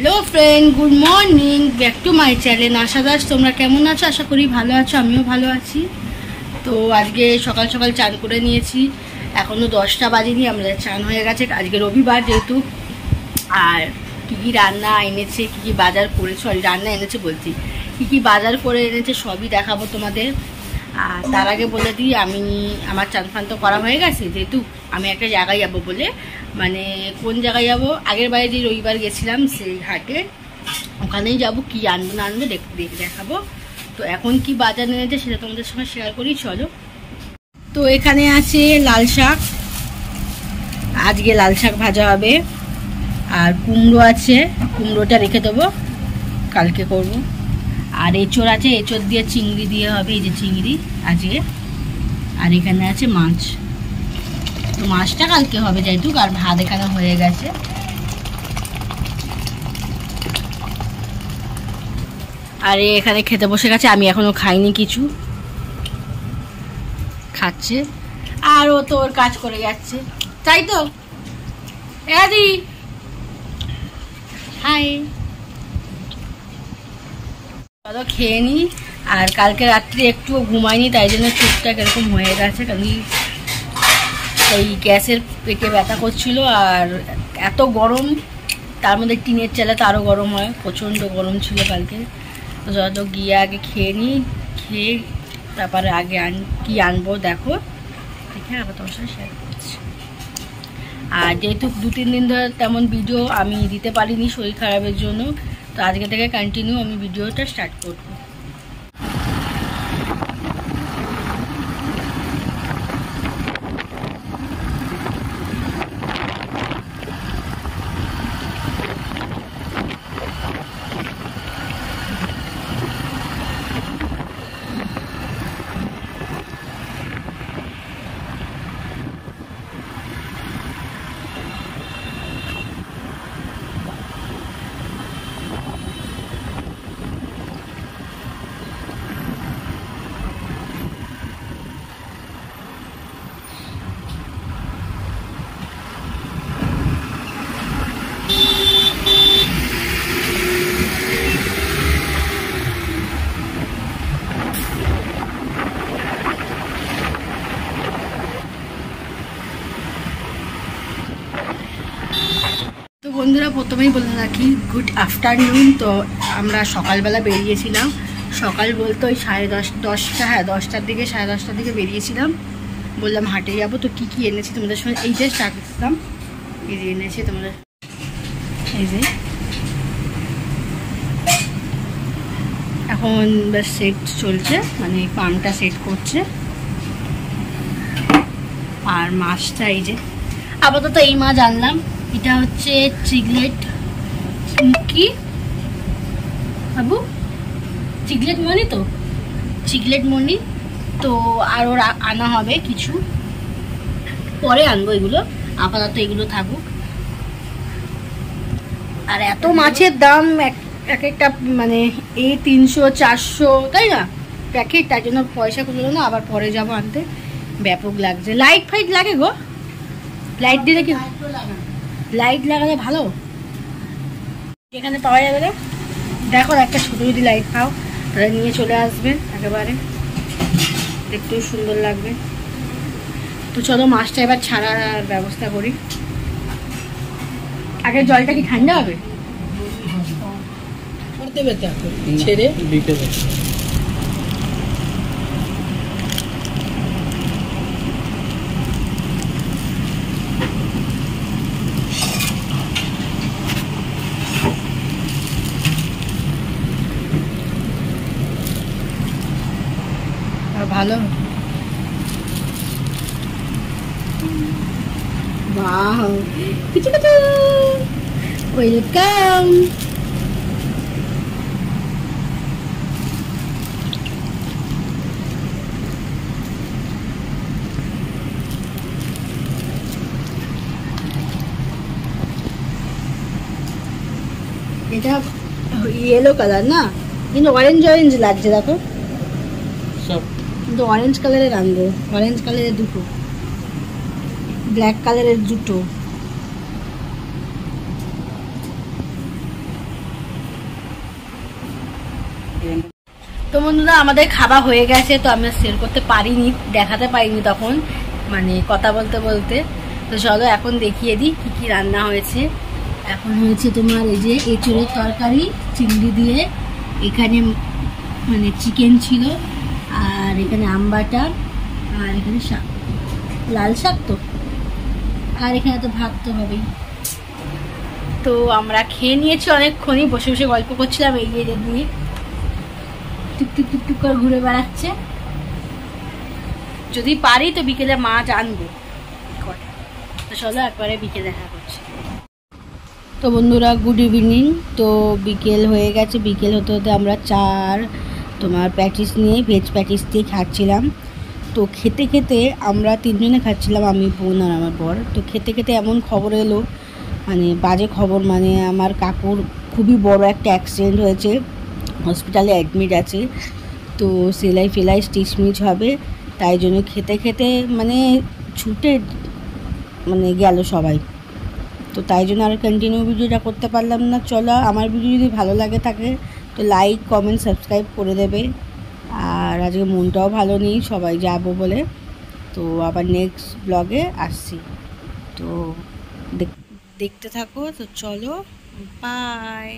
Hello friend good morning back to my channel Asha Das তোমরা কেমন আছো আশা করি ভালো আছো আমিও ভালো আছি। তো আজকে সকাল সকাল চান করে নিয়েছি, এখনো 10টা বাজেনি, আমাদের চান হয়ে গেছে। আজকে রবিবার যেহেতু, আর কী কী রান্না এনেছে, কী কী বাজার করে, সরি রান্না এনেছে বলছি, কী কী বাজার করে এনেছে সবই দেখাবো তোমাদের। আর তার আগে বলে দিই, আমি আমার চান ফান তো করা হয়ে গেছে, যেহেতু আমি একটা জায়গায় যাবো বলে, মানে কোন জায়গায় যাবো, আগের বারে যে রবিবার গেছিলাম সেই হাটে, ওখানেই যাবো। কি আনবো না আনবো দেখাবো। তো এখন কি বাজার এনেছে সেটা তোমাদের সঙ্গে শেয়ার করি, চলো। তো এখানে আছে লাল শাক, আজকে লাল শাক ভাজা হবে। আর কুমড়ো আছে, কুমড়োটা রেখে দেবো, কালকে করব। আর এঁচড় আছে, এঁচড় দিয়ে চিংড়ি দিয়ে হবে, এই যে চিংড়ি আজকে। আর এখানে আছে মাছ, তো মাছটা কালকে হবে যেহেতু, আর ভাত এখানে হয়ে গেছে। আর এখানে খেতে বসে গেছে, আমি এখনো খাইনি, কিছু খাচ্ছে। আর ও তো ওর কাজ করে যাচ্ছে, তাই তো এদি হাই। চলো খেয়ে নি। আর কালকে রাত্রে একটুও ঘুমাইনি, তাই জন্য চোখটা এরকম হয়ে গেছে, কারণ এই গ্যাসের পেটে ব্যথা করছিল। আর এত গরম, তার মধ্যে টিনের চালাতে আরও গরম হয়, প্রচণ্ড গরম ছিল কালকে। তো যত গিয়ে আগে খেয়ে নিই, খেয়ে তারপরে আগে কি আনবো দেখো, দেখে আবার তোমার সাথে শেয়ার করছি। আর যেহেতু 2-3 দিন ধরে তেমন ভিডিও আমি দিতে পারিনি শরীর খারাপের জন্য, তো আজকে থেকে কন্টিনিউ আমি ভিডিওটা স্টার্ট করবো। তো বন্ধুরা প্রথমেই বলে রাখি গুড আফটারনুন। তো আমরা সকালবেলা বেরিয়েছিলাম, সকাল বলতে ওই 10:30, হ্যাঁ 10টার দিকে, 10:30টার দিকে বেরিয়েছিলাম। বললাম হাটে যাবো। তো কী কী এনেছি তোমাদের সঙ্গে এই যে স্টার্ট করতাম, এই যে এনেছি তোমাদের, এই যে এখন বেশ সেট চলছে, মানে পামটা সেট করছে। আর মাছটা এই যে আপাতত এই মাছ আনলাম, এটা হচ্ছে চিগলেট, কি বাবু চিগলেট মনি, তো চিগলেট মনি। তো আরও আনা হবে কিছু, পরে আনবো এগুলো, আপাতত এগুলো থাকুক। আর এত মাছের দাম এক একটা, মানে এই 300-400, তাই না প্যাকেট, তার জন্য পয়সা খুঁজলো না, আবার পরে যাবো আনতে। ব্যাপক লাগছে। লাইট ফাইট লাগে গো, লাইট দিলে কি, লাইট লাগালে ভালো এখানে পাওয়া যাবে না। দেখো একটা ছোটো যদি লাইট পাও তাহলে নিয়ে চলে আসবে, একেবারে দেখতেও সুন্দর লাগবে। তো চলো মাছটা এবার ছাড়ার ব্যবস্থা করি। আগে জলটা কি ঠান্ডা হবে, ছেড়ে ভালো। ওয়াও কিছু কিছু ওয়েলকাম। এটা ইয়েলো কালার না, কিন্তু অরেঞ্জ অরেঞ্জ লাগছে দেখো, কিন্তু অরেঞ্জ কালারের আনবো, অরেঞ্জ কালারের দুটো, ব্ল্যাক কালারের দুটো। বন্ধুরা আমাদের খাওয়া হয়ে গেছে, তো আমরা শেয়ার করতে পারিনি, দেখাতে পারিনি তখন, মানে কথা বলতে বলতে। তো চলো এখন দেখিয়ে দিই কী কী রান্না হয়েছে। এখন হয়েছে তোমার এই যে এঁচড়ের তরকারি চিংড়ি দিয়ে, এখানে মানে চিকেন ছিল, আর এখানে আম বাটা, আর এখানে শাক, লাল শাক তো, আর এখানে তো ভাত তো হবেই। তো আমরা খেয়ে নিয়েছি অনেকক্ষণই, বসে বসে গল্প করছিলাম, এই যে নিয়ে টুকটুক টুকটুক করে ঘুরে বেড়াচ্ছে। যদি পারি তো বিকেলে মাছ আনবো, তো চলো একবারে বিকেলে দেখা করছি। তো বন্ধুরা গুড ইভিনিং। তো বিকেল হয়ে গেছে, বিকেল হতে হতে আমরা চার তোমার প্যাটিস নিয়ে, ভেজ প্যাটিস দিয়ে খাচ্ছিলাম। তো খেতে খেতে আমরা তিনজনে খাচ্ছিলাম, আমি, বোন আর আমার বর। তো খেতে খেতে এমন খবর এলো, মানে বাজে খবর, মানে আমার কাকুর খুবই বড় একটা অ্যাক্সিডেন্ট হয়েছে, হসপিটালে অ্যাডমিট আছে। তো সেলাই ফেলাই স্টিচমিচ হবে, তাই জন্য খেতে খেতে মানে ছুটে মানে গেল সবাই। তো তাই জন্য আর কন্টিনিউ ভিডিওটা করতে পারলাম না। চলো আমার ভিডিও যদি ভালো লাগে থাকে তো লাইক কমেন্ট সাবস্ক্রাইব করে দেবে। আর আজকে মনটাও ভালো নেই, সবাই যাবো বলে। তো আবার নেক্সট ব্লগে আসছি, তো দেখতে থাকো। তো চলো, বাই।